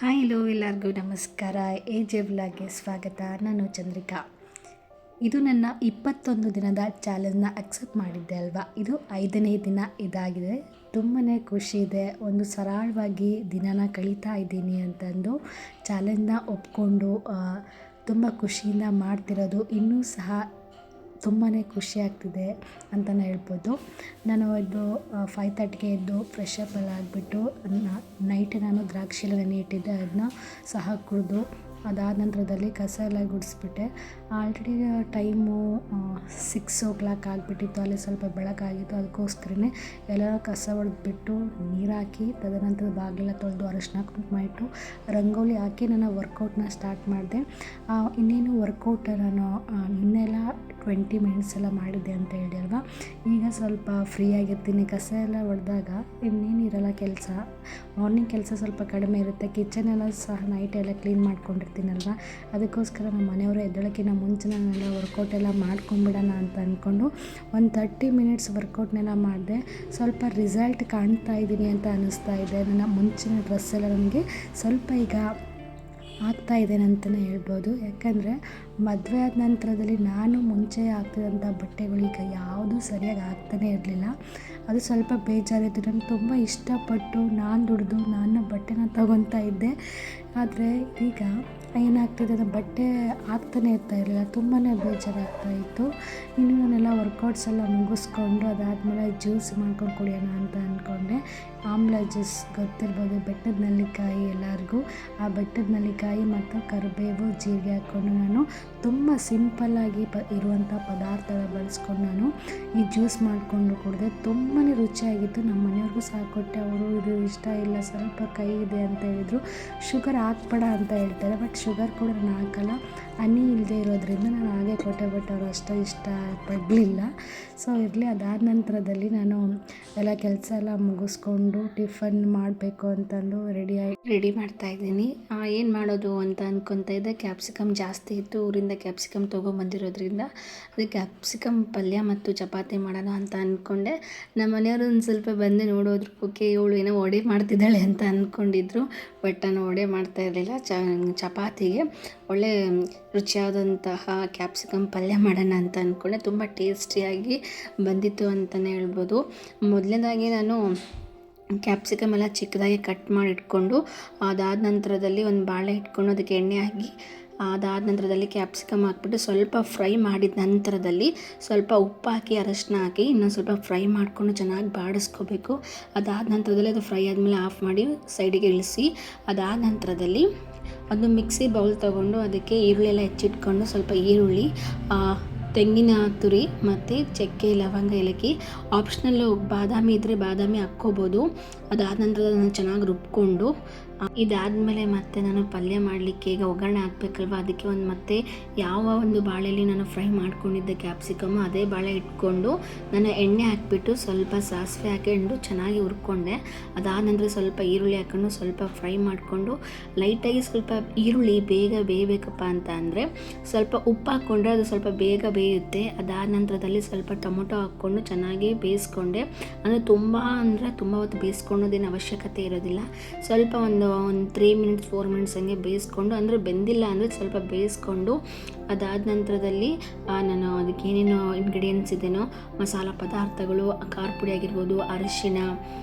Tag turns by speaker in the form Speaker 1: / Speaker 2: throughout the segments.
Speaker 1: Hi hello ಎಲ್ಲರಿಗೂ ನಮಸ್ಕಾರ. J ವ್ಲಾಗ್ಗೆ ಸ್ವಾಗತ. ನಾನು ಚಂದ್ರಿಕಾ. ಇದು ನನ್ನ 21 ದಿನದ ಚಾಲೆಂಜ್ನ ಅಕ್ಸೆಪ್ಟ್ ಮಾಡಿದ್ದೆ ಅಲ್ವಾ. ಇದು 5ನೇ ದಿನ ಇದಾಗಿದೆ. ತುಂಬಾ ಖುಷಿ ಇದೆ. ಒಂದು ಸರಳವಾಗಿ ದಿನನ ಕಳೀತಾ ಇದ್ದೀನಿ ಅಂತಂದು ಚಾಲೆಂಜ್ನ ಒಪ್ಕೊಂಡು ತುಂಬ ಖುಷಿಯಿಂದ ಮಾಡ್ತಿರೋದು. ಇನ್ನೂ ಸಹ ತುಂಬಾ ಖುಷಿ ಆಗ್ತಿದೆ ಅಂತಲೇ ಹೇಳ್ಬೋದು. ನಾನು ಇದು 5:30ಗೆ ಎದ್ದು ಫ್ರೆಶ್ ಅಪ್ ಎಲ್ಲ ಆಗಿಬಿಟ್ಟು ನೈಟ್ ನಾನು ದ್ರಾಕ್ಷಿ ಎಲ್ಲ ನೆನೆ ಇಟ್ಟಿದ್ದೆ, ಅದನ್ನ ಸಹ ಕುಡಿದು ಅದಾದ ನಂತರದಲ್ಲಿ ಕಸ ಎಲ್ಲ ಗುಡಿಸ್ಬಿಟ್ಟೆ. ಆಲ್ರೆಡಿ ಟೈಮು 6 o'clock ಆಗಿಬಿಟ್ಟಿತ್ತು. ಅಲ್ಲಿ ಸ್ವಲ್ಪ ಬೆಳಕಾಗಿತ್ತು, ಅದಕ್ಕೋಸ್ಕರನೇ ಎಲ್ಲ ಕಸ ಹೊಡೆದ್ಬಿಟ್ಟು ನೀರು ಹಾಕಿ ತದನಂತರ ಬಾಗಿಲೆಲ್ಲ ತೊಳೆದು ಅರಶಿನ ಕುಂಕುಮ ಇಟ್ಟು ರಂಗೋಲಿ ಹಾಕಿ ನಾನು ವರ್ಕೌಟ್ನ ಸ್ಟಾರ್ಟ್ ಮಾಡಿದೆ. ಇನ್ನೇನು ವರ್ಕೌಟ್ ನಾನು ನಿನ್ನೆಲ್ಲ 20 ಮಿನಿಟ್ಸ್ ಎಲ್ಲ ಮಾಡಿದ್ದೆ ಅಂತ ಹೇಳಿ ಅಲ್ವಾ. ಈಗ ಸ್ವಲ್ಪ ಫ್ರೀ ಆಗಿರ್ತೀನಿ. ಕಸ ಎಲ್ಲ ಹೊಡೆದಾಗ ಇನ್ನೇನು ಇರೋಲ್ಲ ಕೆಲಸ. ಮಾರ್ನಿಂಗ್ ಕೆಲಸ ಸ್ವಲ್ಪ ಕಡಿಮೆ ಇರುತ್ತೆ. ಕಿಚನ್ ಎಲ್ಲ ಸಹ ನೈಟ್ ಎಲ್ಲ ಕ್ಲೀನ್ ಮಾಡ್ಕೊಂಡಿರ್ತೀನಲ್ವ, ಅದಕ್ಕೋಸ್ಕರ ನಮ್ಮ ಮನೆಯವರು ಎದ್ದೇಳೋಕ್ಕಿಂತ ಮುಂಚೆ ನಾನೆಲ್ಲ ವರ್ಕೌಟ್ ಎಲ್ಲ ಮಾಡ್ಕೊಂಬಿಡೋಣ ಅಂತ ಅಂದ್ಕೊಂಡು ಒಂದು 30 ಮಿನಿಟ್ಸ್ ವರ್ಕೌಟ್ನೆಲ್ಲ ಮಾಡಿದೆ. ಸ್ವಲ್ಪ ರಿಸಲ್ಟ್ ಕಾಣ್ತಾ ಇದ್ದೀನಿ ಅಂತ ಅನ್ನಿಸ್ತಾ ಇದೆ. ನನ್ನ ಮುಂಚಿನ ಡ್ರೆಸ್ ಎಲ್ಲ ನನಗೆ ಸ್ವಲ್ಪ ಈಗ ಆಗ್ತಾಯಿದೆ ಅಂತಲೇ ಹೇಳ್ಬೋದು. ಯಾಕಂದರೆ ಮದುವೆ ಆದ ನಂತರದಲ್ಲಿ ನಾನು ಮುಂಚೆ ಆಗ್ತಿದ್ದಂಥ ಬಟ್ಟೆಗಳು ಈಗ ಯಾವುದೂ ಸರಿಯಾಗಿ ಆಗ್ತಾನೇ ಇರಲಿಲ್ಲ. ಅದು ಸ್ವಲ್ಪ ಬೇಜಾರಿತ್ತು. ನಾನು ತುಂಬ ಇಷ್ಟಪಟ್ಟು ನಾನು ದುಡಿದು ನಾನು ಬಟ್ಟೆನ ತೊಗೊತಾ ಇದ್ದೆ. ಆದರೆ ಈಗ ಏನಾಗ್ತಿದೆ, ಅದು ಬಟ್ಟೆ ಆಗ್ತಾನೆ ಇರ್ತಾ ಇರಲಿಲ್ಲ. ತುಂಬಾ ಬೇಜಾರಾಗ್ತಾಯಿತ್ತು. ಇನ್ನು ನಾನೆಲ್ಲ ವರ್ಕೌಟ್ಸ್ ಎಲ್ಲ ಮುಗಿಸ್ಕೊಂಡು ಅದಾದಮೇಲೆ ಜ್ಯೂಸ್ ಮಾಡ್ಕೊಂಡು ಕುಡಿಯೋಣ ಅಂತ ಅಂದ್ಕೊಂಡೆ. ಆಮ್ಲ ಜ್ಯೂಸ್ ಗೊತ್ತಿರ್ಬೋದು, ಬೆಟ್ಟದ ನೆಲ್ಲಿಕಾಯಿ ಎಲ್ಲರಿಗೂ. ಆ ಬೆಟ್ಟದ ನೆಲ್ಲಿಕಾಯಿ ಮತ್ತು ಕರಿಬೇವು ಜೀರಿಗೆ ಹಾಕ್ಕೊಂಡು ನಾನು ತುಂಬ ಸಿಂಪಲ್ಲಾಗಿ ಇರುವಂಥ ಪದಾರ್ಥಗಳ ಬಳಸ್ಕೊಂಡು ನಾನು ಈ ಜ್ಯೂಸ್ ಮಾಡಿಕೊಂಡು ಕುಡಿದೆ. ತುಂಬಾ ರುಚಿಯಾಗಿತ್ತು. ನಮ್ಮ ಮನೆಯವ್ರಿಗೂ ಸಹ ಕೊಟ್ಟೆ. ಅವರು ಇದು ಇಷ್ಟ ಇಲ್ಲ, ಸ್ವಲ್ಪ ಕಹಿ ಇದೆ ಅಂತ ಹೇಳಿದರು. ಶುಗರ್ ಹಾಕ್ಬೇಡ ಅಂತ ಹೇಳ್ತಾರೆ, ಬಟ್ ಶುಗರ್ ಕೂಡ ನಾನು ಹಾಕಲ್ಲ. ಹನಿ ಇಲ್ಲದೆ ಇರೋದ್ರಿಂದ ನಾನು ಹಾಗೆ ಕೊಟ್ಟೆ. ಬಟ್ ಅವರು ಅಷ್ಟು ಇಷ್ಟಪಡಲಿಲ್ಲ. ಸೊ ಇರಲಿ. ಅದಾದ ನಂತರದಲ್ಲಿ ನಾನು ಎಲ್ಲ ಕೆಲಸ ಎಲ್ಲ ಮುಗಿಸ್ಕೊಂಡು ಟಿಫನ್ ಮಾಡಬೇಕು ಅಂತಂದು ರೆಡಿ ಮಾಡ್ತಾಯಿದ್ದೀನಿ. ಏನು ಮಾಡೋದು ಅಂತ ಅಂದ್ಕೊತಾ ಇದ್ದೆ. ಕ್ಯಾಪ್ಸಿಕಮ್ ಜಾಸ್ತಿ ಇತ್ತು, ಊರಿಂದ ಕ್ಯಾಪ್ಸಿಕಮ್ ತೊಗೊಂಬಂದಿರೋದ್ರಿಂದ ಅದು ಕ್ಯಾಪ್ಸಿಕಮ್ ಪಲ್ಯ ಮತ್ತು ಚಪಾತಿ ಮಾಡೋಣ ಅಂತ ಅಂದ್ಕೊಂಡೆ. ನಮ್ಮ ಮನೆಯವರು ಒಂದು ಸ್ವಲ್ಪ ಬಂದು ನೋಡೋದ್ರು. ಓಕೆ, ಇವಳು ಏನೋ ವಡೆ ಮಾಡ್ತಿದ್ದಾಳೆ ಅಂತ ಅಂದ್ಕೊಂಡಿದ್ರು. ಬಟ್ ನಾನು ವಡೆ ಮಾಡ್ತಾ ಇರಲಿಲ್ಲ. ಚಪಾತಿಗೆ ಒಳ್ಳೆ ರುಚಿಯಾದಂತಹ ಕ್ಯಾಪ್ಸಿಕಮ್ ಪಲ್ಯ ಮಾಡೋಣ ಅಂತ ಅಂದ್ಕೊಂಡೆ. ತುಂಬ ಟೇಸ್ಟಿಯಾಗಿ ಬಂದಿತ್ತು ಅಂತಲೇ ಹೇಳ್ಬೋದು. ಮೊದಲನೇದಾಗಿ ನಾನು ಕ್ಯಾಪ್ಸಿಕಮ್ ಎಲ್ಲ ಚಿಕ್ಕದಾಗಿ ಕಟ್ ಮಾಡಿ ಇಟ್ಕೊಂಡು ಅದಾದ ನಂತರದಲ್ಲಿ ಒಂದು ಬಾಳೆ ಇಟ್ಕೊಂಡು ಅದಕ್ಕೆ ಎಣ್ಣೆ ಹಾಕಿ ಅದಾದ ನಂತರದಲ್ಲಿ ಕ್ಯಾಪ್ಸಿಕಮ್ ಹಾಕ್ಬಿಟ್ಟು ಸ್ವಲ್ಪ ಫ್ರೈ ಮಾಡಿದ ನಂತರದಲ್ಲಿ ಸ್ವಲ್ಪ ಉಪ್ಪು ಹಾಕಿ ಅರಶಿನ ಹಾಕಿ ಇನ್ನೊಂದು ಸ್ವಲ್ಪ ಫ್ರೈ ಮಾಡಿಕೊಂಡು ಚೆನ್ನಾಗಿ ಬಾಡಿಸ್ಕೋಬೇಕು. ಅದಾದ ನಂತರದಲ್ಲಿ ಅದು ಫ್ರೈ ಆದಮೇಲೆ ಆಫ್ ಮಾಡಿ ಸೈಡಿಗೆ ಇಳಿಸಿ ಅದಾದ ನಂತರದಲ್ಲಿ ಒಂದು ಮಿಕ್ಸಿ ಬೌಲ್ ತೊಗೊಂಡು ಅದಕ್ಕೆ ಈರುಳ್ಳಿ ಎಲ್ಲ ಹೆಚ್ಚಿಟ್ಕೊಂಡು ಸ್ವಲ್ಪ ಈರುಳ್ಳಿ, ತೆಂಗಿನ ತುರಿ ಮತ್ತು ಚಕ್ಕೆ, ಲವಂಗ, ಏಲಕ್ಕಿ, ಆಪ್ಷನಲ್ಲು ಬಾದಾಮಿ ಇದ್ದರೆ ಬಾದಾಮಿ ಹಾಕ್ಕೋಬೋದು. ಅದಾದ ನಂತರ ನಾನು ಚೆನ್ನಾಗಿ ರುಬ್ಕೊಂಡು ಇದಾದಮೇಲೆ ಮತ್ತೆ ನಾನು ಪಲ್ಯ ಮಾಡಲಿಕ್ಕೆ ಈಗ ಒಗ್ಗರಣೆ ಹಾಕಬೇಕಲ್ವ, ಅದಕ್ಕೆ ಒಂದು ಮತ್ತೆ ಯಾವ ಒಂದು ಬಾಳೆಯಲ್ಲಿ ನಾನು ಫ್ರೈ ಮಾಡ್ಕೊಂಡಿದ್ದೆ ಕ್ಯಾಪ್ಸಿಕಮ್ಮು ಅದೇ ಬಾಳೆ ಇಟ್ಕೊಂಡು ನಾನು ಎಣ್ಣೆ ಹಾಕಿಬಿಟ್ಟು ಸ್ವಲ್ಪ ಸಾಸಿವೆ ಹಾಕೊಂಡು ಚೆನ್ನಾಗಿ ಹುರ್ಕೊಂಡೆ. ಅದಾದ ನಂತರ ಸ್ವಲ್ಪ ಈರುಳ್ಳಿ ಹಾಕೊಂಡು ಸ್ವಲ್ಪ ಫ್ರೈ ಮಾಡಿಕೊಂಡು ಲೈಟಾಗಿ ಸ್ವಲ್ಪ ಈರುಳ್ಳಿ ಬೇಗ ಬೇಯಬೇಕಪ್ಪ ಅಂತ ಅಂದರೆ ಸ್ವಲ್ಪ ಉಪ್ಪು ಹಾಕ್ಕೊಂಡ್ರೆ ಅದು ಸ್ವಲ್ಪ ಬೇಗ ಬೇಯುತ್ತೆ. ಅದಾದ ನಂತರದಲ್ಲಿ ಸ್ವಲ್ಪ ಟೊಮೊಟೊ ಹಾಕ್ಕೊಂಡು ಚೆನ್ನಾಗಿ ಬೇಯಿಸ್ಕೊಂಡೆ. ಅಂದರೆ ತುಂಬ ಹೊತ್ತು ಬೇಯಿಸ್ಕೊಳ್ಳೋದೇನು ಅವಶ್ಯಕತೆ ಇರೋದಿಲ್ಲ. ಸ್ವಲ್ಪ ಒಂದು 3 ಮಿನಿಟ್ಸ್ 4 ಮಿನಿಟ್ಸ್ ಹಂಗೆ ಬೇಯಿಸ್ಕೊಂಡು, ಅಂದರೆ ಬೆಂದಿಲ್ಲ ಅಂದರೆ ಸ್ವಲ್ಪ ಬೇಯಿಸ್ಕೊಂಡು ಅದಾದ ನಂತರದಲ್ಲಿ ನಾನು ಅದಕ್ಕೆ ಏನೇನು ಇಂಗ್ರೀಡಿಯೆಂಟ್ಸ್ ಇದೆಯೋ ಮಸಾಲ ಪದಾರ್ಥಗಳು, ಖಾರ ಪುಡಿ ಆಗಿರ್ಬೋದು, ಅರಿಶಿಣ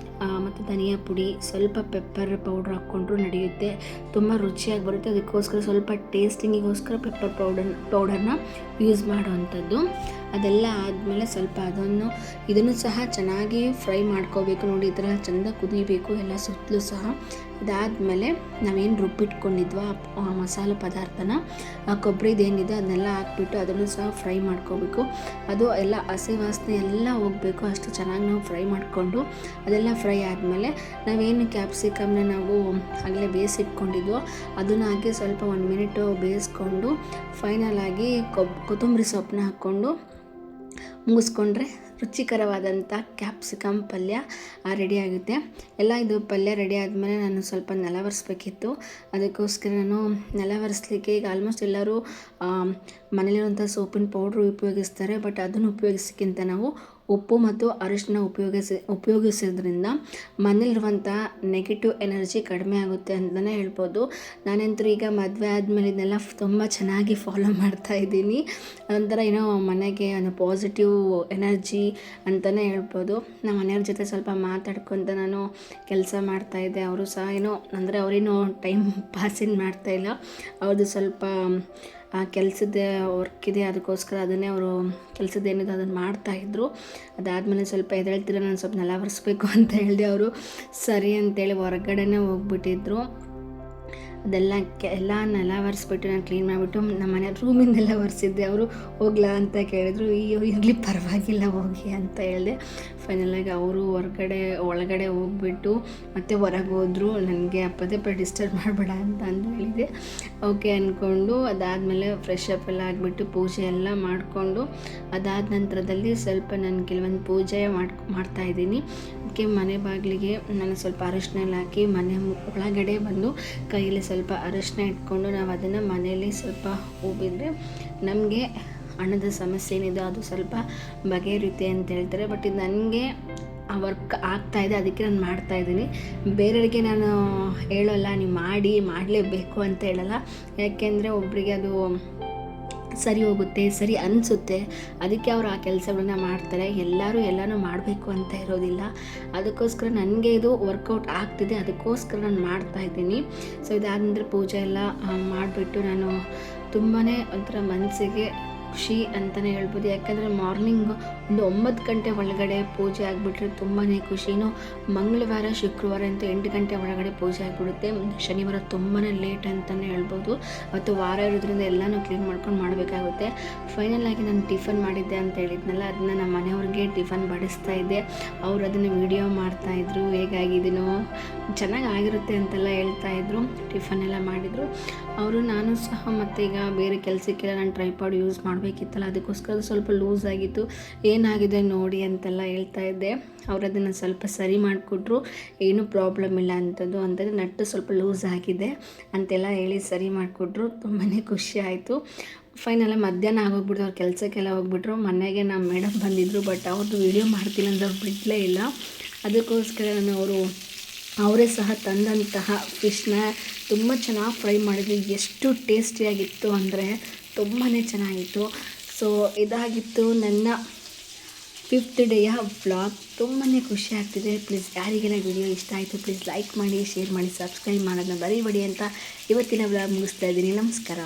Speaker 1: ಮತ್ತು ಧನಿಯಾ ಪುಡಿ, ಸ್ವಲ್ಪ ಪೆಪ್ಪರ್ ಪೌಡ್ರ್ ಹಾಕ್ಕೊಂಡ್ರೂ ನಡೆಯುತ್ತೆ. ತುಂಬ ರುಚಿಯಾಗಿ ಬರುತ್ತೆ. ಅದಕ್ಕೋಸ್ಕರ ಸ್ವಲ್ಪ ಟೇಸ್ಟಿಂಗಿಗೋಸ್ಕರ ಪೆಪ್ಪರ್ ಪೌಡರ್ನ ಯೂಸ್ ಮಾಡೋವಂಥದ್ದು. ಅದೆಲ್ಲ ಆದಮೇಲೆ ಸ್ವಲ್ಪ ಇದನ್ನು ಸಹ ಚೆನ್ನಾಗಿ ಫ್ರೈ ಮಾಡ್ಕೋಬೇಕು. ನೋಡಿ, ಈ ಥರ ಚೆಂದ ಕುದಿಬೇಕು ಎಲ್ಲ ಸುತ್ತಲೂ ಸಹ. ಅದಾದಮೇಲೆ ನಾವೇನು ರುಬ್ಬಿಟ್ಕೊಂಡಿದ್ವೋ ಆ ಮಸಾಲೆ ಪದಾರ್ಥನ ಕೊಬ್ಬರಿದೇನಿದೆ ಅದನ್ನೆಲ್ಲ ಹಾಕ್ಬಿಟ್ಟು ಅದನ್ನು ಸಹ ಫ್ರೈ ಮಾಡ್ಕೋಬೇಕು. ಅದು ಎಲ್ಲ ಹಸಿ ವಾಸನೆ ಎಲ್ಲ ಹೋಗಬೇಕು, ಅಷ್ಟು ಚೆನ್ನಾಗಿ ನಾವು ಫ್ರೈ ಮಾಡಿಕೊಂಡು ಅದೆಲ್ಲ ಫ್ರೈ ಆದಮೇಲೆ ನಾವೇನು ಕ್ಯಾಪ್ಸಿಕಮ್ನ ನಾವು ಆಗಲೇ ಬೇಯಿಸಿಟ್ಕೊಂಡಿದ್ವೋ ಅದನ್ನು ಹಾಕಿ ಸ್ವಲ್ಪ 1 ಮಿನಿಟು ಬೇಯಿಸ್ಕೊಂಡು ಫೈನಲ್ ಆಗಿ ಕೊತ್ತಂಬರಿ ಸೊಪ್ಪನ್ನ ಹಾಕ್ಕೊಂಡು ಮುಗಿಸ್ಕೊಂಡ್ರೆ ರುಚಿಕರವಾದಂಥ ಕ್ಯಾಪ್ಸಿಕಮ್ ಪಲ್ಯ ರೆಡಿಯಾಗುತ್ತೆ. ಎಲ್ಲ ಇದು ಪಲ್ಯ ರೆಡಿ ಆದಮೇಲೆ ನಾನು ಸ್ವಲ್ಪ ನೆಲ ಒರೆಸ್ಬೇಕಿತ್ತು. ಅದಕ್ಕೋಸ್ಕರ ನಾನು ನೆಲ ಒರೆಸ್ಲಿಕ್ಕೆ ಈಗ ಆಲ್ಮೋಸ್ಟ್ ಎಲ್ಲರೂ ಮನೇಲಿರುವಂಥ ಸೋಪಿನ ಪೌಡ್ರು ಉಪಯೋಗಿಸ್ತಾರೆ. ಬಟ್ ಅದನ್ನು ಉಪಯೋಗಿಸೋಕ್ಕಿಂತ ನಾವು ಉಪ್ಪು ಮತ್ತು ಅರಿಶಿನ ಉಪಯೋಗಿಸೋದ್ರಿಂದ ಮನೇಲಿರುವಂಥ ನೆಗೆಟಿವ್ ಎನರ್ಜಿ ಕಡಿಮೆ ಆಗುತ್ತೆ ಅಂತಲೇ ಹೇಳ್ಬೋದು. ನಾನಂತೂ ಈಗ ಮದುವೆ ಆದಮೇಲೆ ಇದನ್ನೆಲ್ಲ ತುಂಬ ಚೆನ್ನಾಗಿ ಫಾಲೋ ಮಾಡ್ತಾ ಇದ್ದೀನಿ. ಅದೊಂಥರ ಏನೋ ಮನೆಗೆ ಒಂದು ಪಾಸಿಟಿವ್ ಎನರ್ಜಿ ಅಂತಲೇ ಹೇಳ್ಬೋದು. ನಮ್ಮ ಮನೆಯವ್ರ ಜೊತೆ ಸ್ವಲ್ಪ ಮಾತಾಡ್ಕೊತ ನಾನು ಕೆಲಸ ಮಾಡ್ತಾಯಿದ್ದೆ. ಅವರು ಸಹ ಏನೋ ಅಂದರೆ ಅವರೇನೋ ಟೈಮ್ ಪಾಸಿಂಗ್ ಮಾಡ್ತಾಯಿಲ್ಲ, ಅವ್ರದ್ದು ಸ್ವಲ್ಪ ಕೆಲಸದ ವರ್ಕ್ ಇದೆ, ಅದಕ್ಕೋಸ್ಕರ ಅದನ್ನೇ ಅವರು ಕೆಲಸದ್ದೇನಿದೆ ಅದನ್ನು ಮಾಡ್ತಾಯಿದ್ರು. ಅದಾದಮೇಲೆ ಸ್ವಲ್ಪ ಎದ್ದೇಳ್ತಿಲ್ಲ, ನಾನು ಸ್ವಲ್ಪ ನೆಲ ಒರೆಸ್ಬೇಕು ಅಂತ ಹೇಳಿದೆ. ಅವರು ಸರಿ ಅಂತೇಳಿ ಹೊರಗಡೆನೇ ಹೋಗ್ಬಿಟ್ಟಿದ್ರು. ಅದೆಲ್ಲ ಎಲ್ಲ ನೆಲ ಒರೆಸ್ಬಿಟ್ಟು ನಾನು ಕ್ಲೀನ್ ಮಾಡಿಬಿಟ್ಟು ನಮ್ಮ ಮನೆ ರೂಮಿಂದೆಲ್ಲ ಒರೆಸಿದ್ದೆ. ಅವರು ಹೋಗ್ಲಾ ಅಂತ ಕೇಳಿದ್ರು. ಅಯ್ಯೋ ಇರಲಿ ಪರವಾಗಿಲ್ಲ ಹೋಗಿ ಅಂತ ಹೇಳಿದೆ. ಫೈನಲಾಗಿ ಅವರು ಒಳಗಡೆ ಹೋಗ್ಬಿಟ್ಟು ಮತ್ತೆ ಹೊರಗೆ ಹೋದರು. ನನಗೆ ಪದೇ ಡಿಸ್ಟರ್ಬ್ ಮಾಡಬೇಡ ಅಂತ ಹೇಳಿದೆ. ಓಕೆ ಅಂದ್ಕೊಂಡು ಅದಾದಮೇಲೆ ಫ್ರೆಶ್ ಅಪ್ ಎಲ್ಲ ಆಗಿಬಿಟ್ಟು ಪೂಜೆ ಎಲ್ಲ ಮಾಡಿಕೊಂಡು ಅದಾದ ನಂತರದಲ್ಲಿ ಸ್ವಲ್ಪ ನಾನು ಕೆಲವೊಂದು ಪೂಜೆ ಮಾಡ್ತಾಯಿದ್ದೀನಿ. ಅದಕ್ಕೆ ಮನೆ ಬಾಗಿಲಿಗೆ ನಾನು ಸ್ವಲ್ಪ ಅರಿಶಿನ ಎಲ್ಲ ಹಾಕಿ ಮನೆ ಒಳಗಡೆ ಬಂದು ಕೈಯಲ್ಲಿ ಸ್ವಲ್ಪ ಅರಿಶಿನ ಇಟ್ಕೊಂಡು ನಾವು ಅದನ್ನು ಮನೆಯಲ್ಲಿ ಸ್ವಲ್ಪ ಹೂಬಿದ್ರೆ ನಮಗೆ ಹಣದ ಸಮಸ್ಯೆ ಏನಿದೆ ಅದು ಸ್ವಲ್ಪ ಬಗೆಹರಿಯುತ್ತೆ ಅಂತ ಹೇಳ್ತಾರೆ. ಬಟ್ ಇದು ನನಗೆ ಆ ವರ್ಕ್ ಆಗ್ತಾಯಿದೆ, ಅದಕ್ಕೆ ನಾನು ಮಾಡ್ತಾಯಿದ್ದೀನಿ. ಬೇರೆಯವರಿಗೆ ನಾನು ಹೇಳೋಲ್ಲ ನೀವು ಮಾಡಲೇಬೇಕು ಅಂತ ಹೇಳಲ್ಲ. ಯಾಕೆಂದರೆ ಒಬ್ಬರಿಗೆ ಅದು ಸರಿ ಹೋಗುತ್ತೆ, ಸರಿ ಅನಿಸುತ್ತೆ, ಅದಕ್ಕೆ ಅವರು ಆ ಕೆಲಸಗಳನ್ನ ಮಾಡ್ತಾರೆ. ಎಲ್ಲನೂ ಮಾಡಬೇಕು ಅಂತ ಇರೋದಿಲ್ಲ. ಅದಕ್ಕೋಸ್ಕರ ನನಗೆ ಇದು ವರ್ಕೌಟ್ ಆಗ್ತಿದೆ, ಅದಕ್ಕೋಸ್ಕರ ನಾನು ಮಾಡ್ತಾಯಿದ್ದೀನಿ. ಸೊ ಇದಾದ ಪೂಜೆ ಎಲ್ಲ ಮಾಡಿಬಿಟ್ಟು ನಾನು ತುಂಬಾ ಒಂಥರ ಮನಸ್ಸಿಗೆ ಖುಷಿ ಅಂತಲೇ ಹೇಳ್ಬೋದು. ಯಾಕಂದರೆ ಮಾರ್ನಿಂಗ್ ಒಂದು 9 ಗಂಟೆ ಒಳಗಡೆ ಪೂಜೆ ಆಗಿಬಿಟ್ರೆ ತುಂಬಾ ಖುಷಿನೂ. ಮಂಗಳವಾರ ಶುಕ್ರವಾರ ಅಂತ 8 ಗಂಟೆ ಒಳಗಡೆ ಪೂಜೆ ಆಗಿಬಿಡುತ್ತೆ. ಶನಿವಾರ ತುಂಬಾ ಲೇಟ್ ಅಂತಲೇ ಹೇಳ್ಬೋದು. ಅವತ್ತು ವಾರ ಇರೋದ್ರಿಂದ ಎಲ್ಲನೂ ಕ್ಲೀನ್ ಮಾಡ್ಕೊಂಡು ಮಾಡಬೇಕಾಗುತ್ತೆ. ಫೈನಲಾಗಿ ನಾನು ಟಿಫನ್ ಮಾಡಿದ್ದೆ ಅಂತ ಹೇಳಿದ್ನಲ್ಲ, ಅದನ್ನು ನಮ್ಮ ಮನೆಯವ್ರಿಗೆ ಟಿಫನ್ ಬಡಿಸ್ತಾ ಇದ್ದೆ. ಅವರು ಅದನ್ನು ವಿಡಿಯೋ ಮಾಡ್ತಾಯಿದ್ರು, ಹೇಗಾಗಿದ್ದೀನೋ ಚೆನ್ನಾಗಿ ಆಗಿರುತ್ತೆ ಅಂತೆಲ್ಲ ಹೇಳ್ತಾಯಿದ್ರು. ಟಿಫನ್ ಎಲ್ಲ ಮಾಡಿದರು ಅವರು. ನಾನು ಸಹ ಮತ್ತು ಈಗ ಬೇರೆ ಕೆಲಸಕ್ಕೆಲ್ಲ ನಾನು ಟ್ರೈಪಾಡ್ ಯೂಸ್ ಮಾಡಬೇಕಿತ್ತಲ್ಲ, ಅದಕ್ಕೋಸ್ಕರ ಅದು ಸ್ವಲ್ಪ ಲೂಸ್ ಆಗಿತ್ತು. ಏನಾಗಿದೆ ನೋಡಿ ಅಂತೆಲ್ಲ ಹೇಳ್ತಾ ಇದ್ದೆ. ಅವರು ಅದನ್ನು ಸ್ವಲ್ಪ ಸರಿ ಮಾಡಿಕೊಟ್ರು. ಏನೂ ಪ್ರಾಬ್ಲಮ್ ಇಲ್ಲ ಅಂತಂದರೆ ನಟ್ಟು ಸ್ವಲ್ಪ ಲೂಸ್ ಆಗಿದೆ ಅಂತೆಲ್ಲ ಹೇಳಿ ಸರಿ ಮಾಡಿಕೊಟ್ರು. ತುಂಬಾ ಖುಷಿ ಆಯಿತು. ಫೈನಲ್ ಮಧ್ಯಾಹ್ನ ಆಗೋಗ್ಬಿಟ್ಟು ಅವ್ರು ಕೆಲಸಕ್ಕೆಲ್ಲ ಹೋಗ್ಬಿಟ್ರು. ಮನೆಗೆ ನಮ್ಮ ಮೇಡಮ್ ಬಂದಿದ್ದರು, ಬಟ್ ಅವ್ರದ್ದು ವೀಡಿಯೋ ಮಾಡ್ತಿಲ್ಲ ಅಂದ್ರೆ ಅವ್ರು ಬಿಡಲೇ ಇಲ್ಲ. ಅದಕ್ಕೋಸ್ಕರ ಅವರೇ ಸಹ ತಂದಂತಹ ಫಿಶ್ನ ತುಂಬ ಚೆನ್ನಾಗಿ ಫ್ರೈ ಮಾಡಿದ್ವಿ. ಎಷ್ಟು ಟೇಸ್ಟಿಯಾಗಿತ್ತು ಅಂದರೆ ತುಂಬಾ ಚೆನ್ನಾಗಿತ್ತು. ಸೊ ಇದಾಗಿತ್ತು ನನ್ನ 5th ಡೇಯ ವ್ಲಾಗ್. ತುಂಬಾ ಖುಷಿ ಆಗ್ತಿದೆ. ಪ್ಲೀಸ್ ಯಾರಿಗೆಲ್ಲ ವಿಡಿಯೋ ಇಷ್ಟ ಆಯಿತು ಪ್ಲೀಸ್ ಲೈಕ್ ಮಾಡಿ, ಶೇರ್ ಮಾಡಿ, ಸಬ್ಸ್ಕ್ರೈಬ್ ಮಾಡೋದನ್ನ ಮರಿಬೇಡಿ ಅಂತ ಇವತ್ತಿನ ವ್ಲಾಗ್ ಮುಗಿಸ್ತಾ ಇದ್ದೀನಿ. ನಮಸ್ಕಾರ.